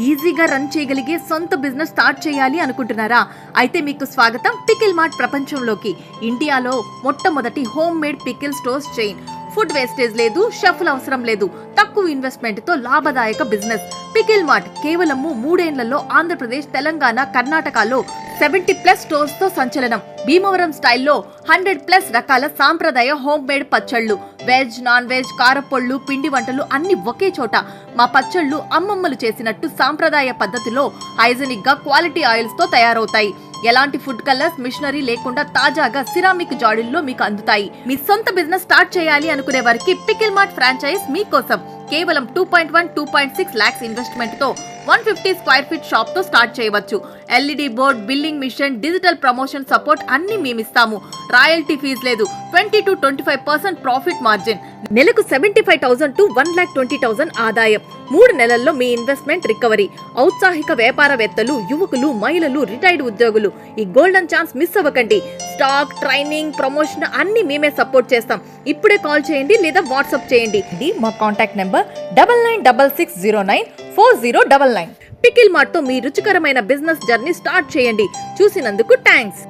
ఈజీగా రన్ చేయగలిగే సొంత బిజినెస్ స్టార్ట్ చేయాలి అనుకుంటున్నారా? అయితే మీకు స్వాగతం పికిల్ మార్ట్ ప్రపంచంలోకి. ఇండియాలో మొట్టమొదటి home made pickle stores chain. Food wastage లేదు, షెఫ్ల అవసరం లేదు, తక్కువ ఇన్వెస్ట్మెంట్ తో లాభదాయక బిజినెస్. పికిల్ మార్ట్ కేవలము 3 ఏళ్లలో ఆంధ్రప్రదేశ్, తెలంగాణ, కర్ణాటకలో 70+ స్టోర్స్ తో సంచలనం. భీమవరం స్టైల్లో 100+ రకాల సాంప్రదాయ హోమ్ మేడ్ పచ్చళ్ళు, వెజ్, నాన్ వెజ్, కారపొళ్ళు, పిండి వంటలు అన్ని ఒకే చోట. మా పచ్చళ్ళు అమ్మమ్మలు చేసినట్టు సాంప్రదాయ పద్ధతిలో హైజెనిక్ గా క్వాలిటీ ఆయిల్స్ తో తయారవుతాయి. ఎలాంటి ఫుడ్ కలర్స్, మిషనరీ లేకుండా తాజాగా సిరామిక్ జాడీల్లో మీకు అందుతాయి. మీ సొంత బిజినెస్ స్టార్ట్ చేయాలి అనుకునే వారికి పికిల్ మార్ట్ ఫ్రాంచైజ్ మీకోసం. కేవలం 2.1, 2.6 lakhs ఇన్వెస్ట్మెంట్ తో 150 స్క్వేర్ ఫీట్ షాప్ తో స్టార్ట్ చేయవచ్చు. LED board, billing machine, digital promotion support అన్ని మేమిస్తాము. రాయల్టీ ఫీజు లేదు. 20 to 25% ప్రాఫిట్ మార్జిన్. నెలకు 75,000 to 1,20,000 ఆదాయం. 3 నెలల్లో మీ ఇన్వెస్ట్మెంట్ రికవరీ. ఔత్సాహిక వ్యాపారవేత్తలు, యువకులు, మహిళలు, రిటైర్డ్ ఉద్యోగులు ఈ గోల్డెన్ ఛాన్స్ మిస్ అవ్వకండి. స్టాక్, ట్రైనింగ్, ప్రమోషన్ అన్ని మేమే సపోర్ట్ చేస్తాం. ఇప్పుడే కాల్ చేయండి లేదా వాట్సాప్ చేయండి. ఇది మా కాంటాక్ట్ నెంబర్ 9966094099. పికిల్ మార్ట్ తో మీ రుచికరమైన బిజినెస్ జర్నీ స్టార్ట్ చేయండి. చూసినందుకు థ్యాంక్స్.